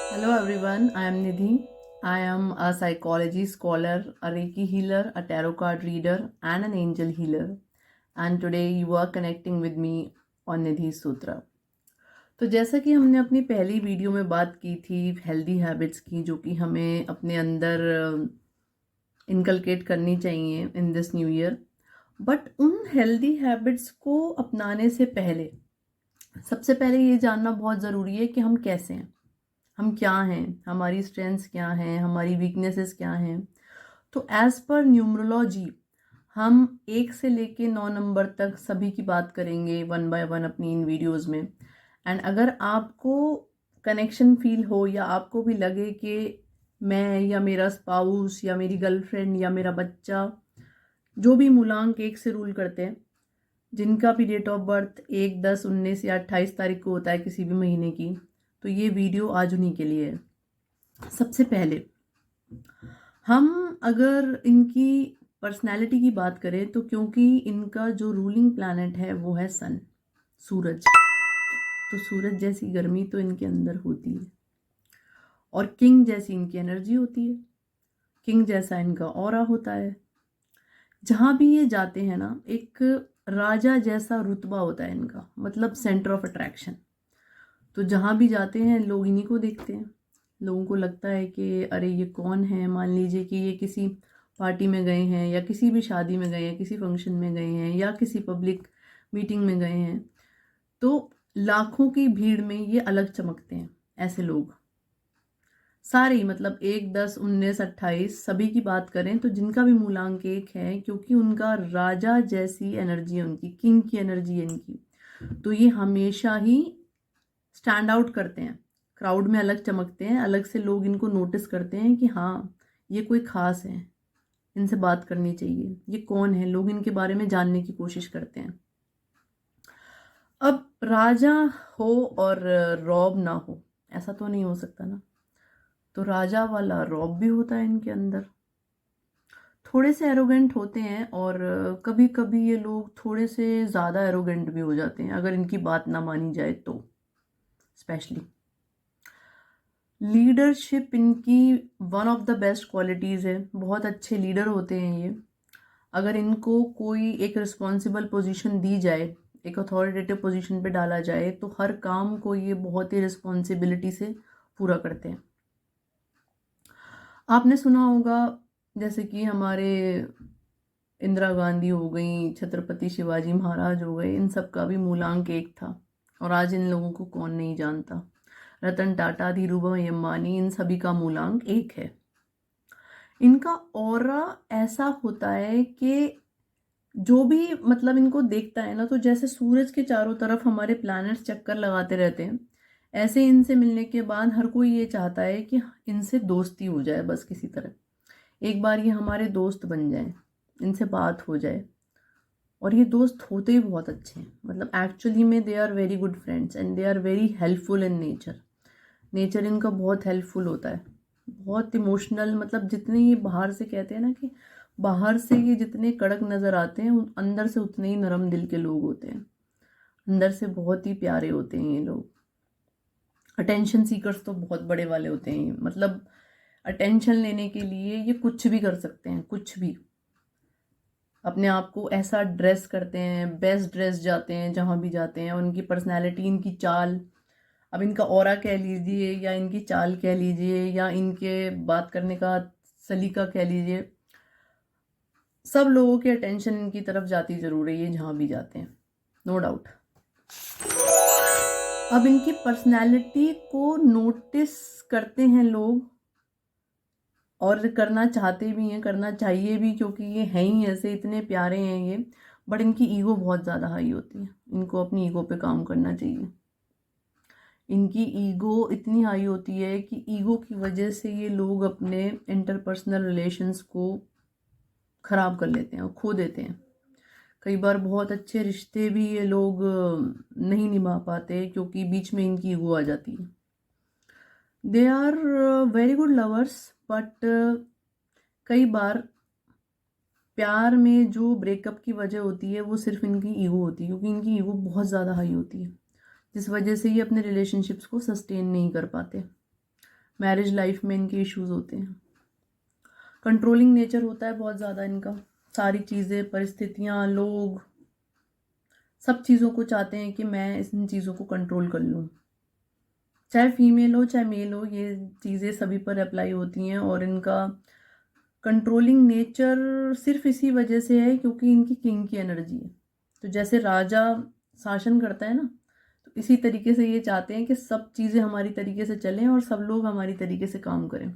Hello everyone, I am Nidhi. I am a psychology scholar, a Reiki healer, a tarot card reader, and an angel healer. And today you are connecting with me on Nidhi Sutra. तो जैसा कि हमने अपनी पहली video में बात की थी हेल्दी हैबिट्स की, जो कि हमें अपने अंदर इनकलकेट करनी चाहिए in this new year, but उन हेल्दी हैबिट्स को अपनाने से पहले सबसे पहले ये जानना बहुत ज़रूरी है कि हम कैसे हैं, हम क्या हैं, हमारी स्ट्रेंथ्स क्या हैं, हमारी वीकनेसेस क्या हैं। तो एज़ पर न्यूमरोलॉजी हम 1 से लेके 9 नंबर तक सभी की बात करेंगे वन बाय वन अपनी इन वीडियोस में। एंड अगर आपको कनेक्शन फील हो या आपको भी लगे कि मैं या मेरा स्पाउस या मेरी गर्लफ्रेंड या मेरा बच्चा जो भी मूलांक 1 से रूल करते हैं, जिनका भी डेट ऑफ बर्थ 1, 10, 19 या 28 तारीख को होता है किसी भी महीने की, तो ये वीडियो आज उन्हीं के लिए है। सबसे पहले हम अगर इनकी पर्सनैलिटी की बात करें तो क्योंकि इनका जो रूलिंग प्लैनेट है वो है सन, सूरज, तो सूरज जैसी गर्मी तो इनके अंदर होती है और किंग जैसी इनकी एनर्जी होती है, किंग जैसा इनका ऑरा होता है। जहाँ भी ये जाते हैं ना, एक राजा जैसा रुतबा होता है इनका, मतलब सेंटर ऑफ अट्रैक्शन। तो जहाँ भी जाते हैं लोग इन्हीं को देखते हैं। लोगों को लगता है कि अरे ये कौन है। मान लीजिए कि ये किसी पार्टी में गए हैं या किसी भी शादी में गए हैं, किसी फंक्शन में गए हैं या किसी पब्लिक मीटिंग में गए हैं, तो लाखों की भीड़ में ये अलग चमकते हैं। ऐसे लोग सारे ही, मतलब 1, 10, 19, 28 सभी की बात करें तो जिनका भी मूलांक 1 है, क्योंकि उनका राजा जैसी एनर्जी है, उनकी किंग की एनर्जी है इनकी, तो ये हमेशा ही स्टैंड आउट करते हैं, क्राउड में अलग चमकते हैं, अलग से लोग इनको नोटिस करते हैं कि हाँ ये कोई ख़ास है, इनसे बात करनी चाहिए, ये कौन है, लोग इनके बारे में जानने की कोशिश करते हैं। अब राजा हो और रॉब ना हो, ऐसा तो नहीं हो सकता ना। तो राजा वाला रॉब भी होता है इनके अंदर। थोड़े से एरोगेंट होते हैं और कभी कभी ये लोग थोड़े से ज़्यादा एरोगेंट भी हो जाते हैं अगर इनकी बात ना मानी जाए तो। स्पेशली लीडरशिप इनकी one of the best qualities है, बहुत अच्छे लीडर होते हैं ये। अगर इनको कोई एक रिस्पॉन्सिबल पोजीशन दी जाए, एक अथॉरिटेटिव पोजीशन पे डाला जाए, तो हर काम को ये बहुत ही रिस्पॉन्सिबिलिटी से पूरा करते हैं। आपने सुना होगा जैसे कि हमारे इंदिरा गांधी हो गई, छत्रपति शिवाजी महाराज हो गए, इन सब का भी मूलांक 1 था और आज इन लोगों को कौन नहीं जानता। रतन टाटा, धीरूभाई अंबानी, इन सभी का मूलांक 1 है। इनका ऑरा ऐसा होता है कि जो भी मतलब इनको देखता है ना, तो जैसे सूरज के चारों तरफ हमारे प्लैनेट्स चक्कर लगाते रहते हैं, ऐसे इनसे मिलने के बाद हर कोई ये चाहता है कि इनसे दोस्ती हो जाए, बस किसी तरह एक बार ये हमारे दोस्त बन जाए, इनसे बात हो जाए। और ये दोस्त होते ही बहुत अच्छे हैं, मतलब एक्चुअली में they are very good friends and they are very helpful in nature. Nature इनका बहुत हेल्पफुल होता है, बहुत इमोशनल। मतलब जितने ये बाहर से कहते हैं ना कि बाहर से ये जितने कड़क नज़र आते हैं, अंदर से उतने ही नरम दिल के लोग होते हैं, अंदर से बहुत ही प्यारे होते हैं ये लोग। अटेंशन सीकर्स तो बहुत बड़े वाले होते हैं, मतलब अटेंशन लेने के लिए ये कुछ भी कर सकते हैं, कुछ भी। अपने आप को ऐसा ड्रेस करते हैं, बेस्ट ड्रेस जाते हैं जहाँ भी जाते हैं। उनकी पर्सनैलिटी, इनकी चाल, अब इनका ऑरा कह लीजिए या इनकी चाल कह लीजिए या इनके बात करने का सलीका कह लीजिए, सब लोगों की अटेंशन इनकी तरफ जाती ज़रूर है ये जहाँ भी जाते हैं, नो डाउट। अब इनकी पर्सनैलिटी को नोटिस करते हैं लोग और करना चाहते भी हैं, करना चाहिए भी, क्योंकि ये हैं ही ऐसे, इतने प्यारे हैं ये। बट इनकी ईगो बहुत ज़्यादा हाई होती है, इनको अपनी ईगो पे काम करना चाहिए। इनकी ईगो इतनी हाई होती है कि ईगो की वजह से ये लोग अपने इंटरपर्सनल रिलेशंस को ख़राब कर लेते हैं और खो देते हैं। कई बार बहुत अच्छे रिश्ते भी ये लोग नहीं निभा पाते क्योंकि बीच में इनकी ईगो आ जाती है। They are very good lovers, but कई बार प्यार में जो ब्रेकअप की वजह होती है वो सिर्फ इनकी ईगो होती है, क्योंकि इनकी ईगो बहुत ज़्यादा हाई होती है, जिस वजह से ये अपने रिलेशनशिप्स को सस्टेन नहीं कर पाते। मैरिज लाइफ में इनके इश्यूज होते हैं। कंट्रोलिंग नेचर होता है बहुत ज़्यादा इनका, सारी चीज़ें, परिस्थितियाँ, लोग, सब चीज़ों को चाहते हैं कि मैं इन चीज़ों को कंट्रोल कर लूँ। चाहे फीमेल हो चाहे मेल हो, ये चीज़ें सभी पर अप्लाई होती हैं। और इनका कंट्रोलिंग नेचर सिर्फ इसी वजह से है क्योंकि इनकी किंग की एनर्जी है। तो जैसे राजा शासन करता है ना, तो इसी तरीके से ये चाहते हैं कि सब चीज़ें हमारी तरीके से चलें और सब लोग हमारी तरीके से काम करें।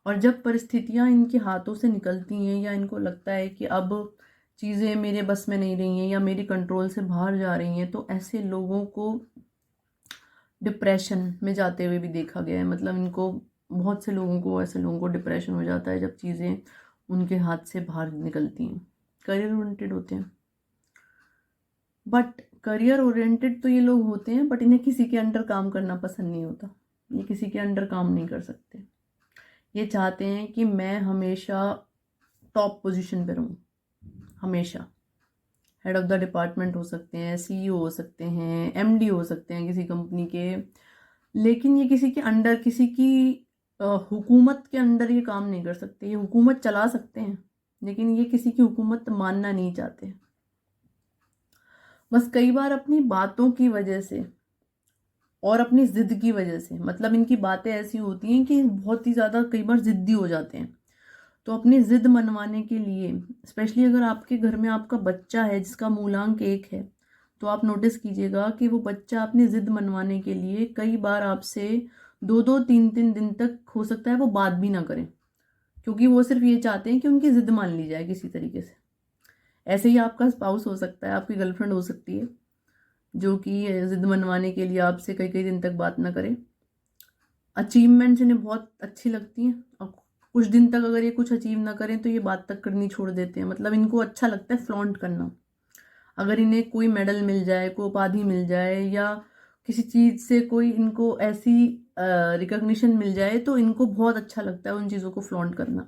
और जब परिस्थितियाँ इनके हाथों से निकलती हैं या इनको लगता है कि अब चीज़ें मेरे बस में नहीं रही हैं या मेरी कंट्रोल से बाहर जा रही हैं, तो ऐसे लोगों को डिप्रेशन में जाते हुए भी देखा गया है। मतलब इनको, बहुत से लोगों को, ऐसे लोगों को डिप्रेशन हो जाता है जब चीज़ें उनके हाथ से बाहर निकलती हैं। करियर ओरिएंटेड होते हैं, बट करियर ओरिएंटेड तो ये लोग होते हैं, बट इन्हें किसी के अंडर काम करना पसंद नहीं होता। ये किसी के अंडर काम नहीं कर सकते। ये चाहते हैं कि मैं हमेशा टॉप पोजीशन पे रहूं, हमेशा। हेड ऑफ द डिपार्टमेंट हो सकते हैं, सीईओ हो सकते हैं, एमडी हो सकते हैं किसी कंपनी के, लेकिन ये किसी के अंडर, किसी की हुकूमत के अंडर ये काम नहीं कर सकते। ये हुकूमत चला सकते हैं लेकिन ये किसी की हुकूमत मानना नहीं चाहते। बस कई बार अपनी बातों की वजह से और अपनी ज़िद की वजह से, मतलब इनकी बातें ऐसी होती हैं कि बहुत ही ज़्यादा कई बार ज़िद्दी हो जाते हैं। तो अपनी ज़िद मनवाने के लिए, स्पेशली अगर आपके घर में आपका बच्चा है जिसका मूलांक 1 है, तो आप नोटिस कीजिएगा कि वो बच्चा अपनी ज़िद मनवाने के लिए कई बार आपसे 2-2, 3-3 दिन तक हो सकता है वो बात भी ना करें, क्योंकि वो सिर्फ ये चाहते हैं कि उनकी ज़िद मान ली जाए किसी तरीके से। ऐसे ही आपका स्पाउस हो सकता है, आपकी गर्लफ्रेंड हो सकती है जो कि ज़िद मनवाने के लिए आपसे कई कई दिन तक बात ना करे। अचीवमेंट्स इन्हें बहुत अच्छी लगती हैं और कुछ दिन तक अगर ये कुछ अचीव ना करें तो ये बात तक करनी छोड़ देते हैं। मतलब इनको अच्छा लगता है फ्लॉन्ट करना। अगर इन्हें कोई मेडल मिल जाए, कोई उपाधि मिल जाए या किसी चीज़ से कोई इनको ऐसी रिकॉग्निशन मिल जाए तो इनको बहुत अच्छा लगता है उन चीज़ों को फ्लॉन्ट करना।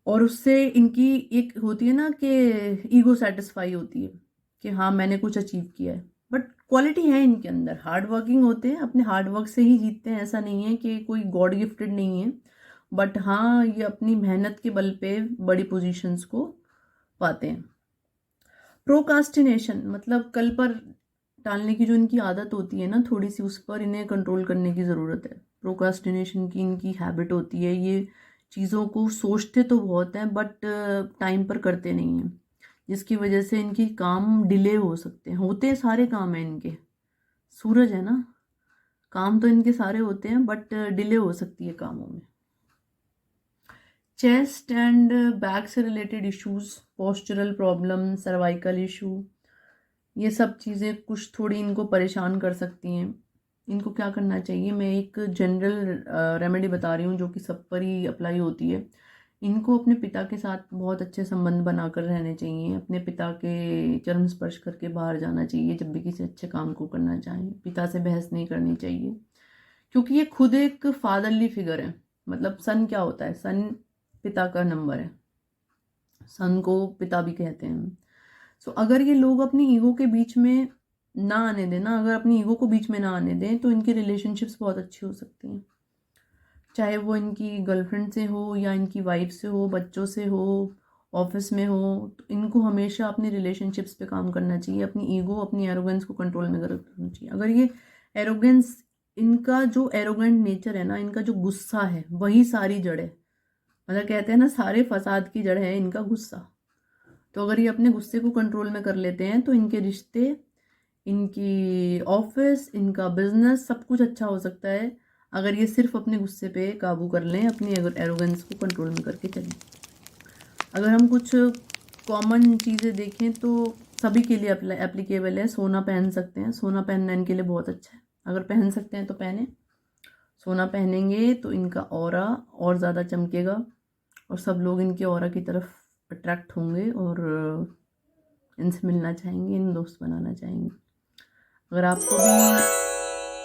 और उससे इनकी एक होती है ना कि ईगो सेटिस्फाई होती है कि हाँ मैंने कुछ अचीव किया है। बट क्वालिटी है इनके अंदर, हार्ड वर्किंग होते हैं, अपने हार्ड वर्क से ही जीतते हैं। ऐसा नहीं है कि कोई गॉड गिफ्टेड नहीं है, बट हाँ ये अपनी मेहनत के बल पे बड़ी पोजीशंस को पाते हैं। प्रोकास्टिनेशन मतलब कल पर टालने की जो इनकी आदत होती है ना थोड़ी सी, उस पर इन्हें कंट्रोल करने की ज़रूरत है। प्रोकास्टिनेशन की इनकी हैबिट होती है, ये चीज़ों को सोचते तो बहुत हैं बट टाइम पर करते नहीं हैं, जिसकी वजह से इनकी काम डिले हो सकते हैं। होते सारे काम हैं इनके, सूरज है ना, काम तो इनके सारे होते हैं बट डिले हो सकती है कामों में। चेस्ट एंड बैक से related issues, postural problem, cervical issue, ये सब चीज़ें कुछ थोड़ी इनको परेशान कर सकती हैं। इनको क्या करना चाहिए, मैं एक जनरल रेमेडी बता रही हूँ जो कि सब पर ही अप्लाई होती है। इनको अपने पिता के साथ बहुत अच्छे संबंध बनाकर रहने चाहिए। अपने पिता के चरण स्पर्श करके बाहर जाना चाहिए जब भी किसी अच्छे काम को करना चाहें। पिता से बहस नहीं करनी चाहिए क्योंकि ये खुद एक फादरली फिगर है। मतलब सन क्या होता है, सन पिता का नंबर है, सन को पिता भी कहते हैं। सो अगर ये लोग अपनी ईगो के बीच में ना आने दें ना, अगर अपनी ईगो को बीच में ना आने दें तो इनकी रिलेशनशिप्स बहुत अच्छी हो सकती हैं। चाहे वो इनकी गर्लफ्रेंड से हो या इनकी वाइफ से हो, बच्चों से हो, ऑफिस में हो, तो इनको हमेशा अपनी रिलेशनशिप्स पे काम करना चाहिए। अपनी ईगो, अपनी एरोगेंस को कंट्रोल में रखना चाहिए। अगर ये एरोगेंस, इनका जो एरोगेंट नेचर है ना, इनका जो गुस्सा है, वही सारी जड़ है। मतलब कहते हैं ना सारे फसाद की जड़ है इनका गुस्सा। तो अगर ये अपने गुस्से को कंट्रोल में कर लेते हैं तो इनके रिश्ते, इनकी ऑफिस, इनका बिजनेस, सब कुछ अच्छा हो सकता है अगर ये सिर्फ अपने गुस्से पे काबू कर लें, अपनी एरोगेंस को कंट्रोल में करके चलें। अगर हम कुछ कॉमन चीज़ें देखें तो सभी के लिए एप्लीकेबल है। सोना पहन सकते हैं, सोना पहनना इनके लिए बहुत अच्छा है। अगर पहन सकते हैं तो पहने। सोना पहनेंगे तो इनका ऑरा और ज़्यादा चमकेगा और सब लोग इनके ऑरा की तरफ अट्रैक्ट होंगे और इनसे मिलना चाहेंगे, इन दोस्त बनाना चाहेंगे। अगर आपको भी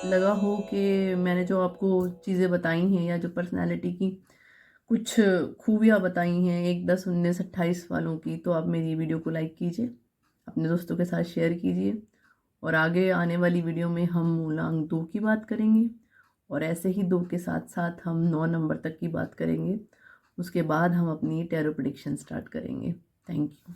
लगा हो कि मैंने जो आपको चीज़ें बताई हैं या जो पर्सनालिटी की कुछ खूबियाँ बताई हैं 1, 10, 19, 28 वालों की, तो आप मेरी वीडियो को लाइक कीजिए, अपने दोस्तों के साथ शेयर कीजिए और आगे आने वाली वीडियो में हम मूलांक 2 की बात करेंगे और ऐसे ही 2 के साथ साथ हम 9 नंबर तक की बात करेंगे। उसके बाद हम अपनी टैरो प्रेडिक्शन स्टार्ट करेंगे। Thank you.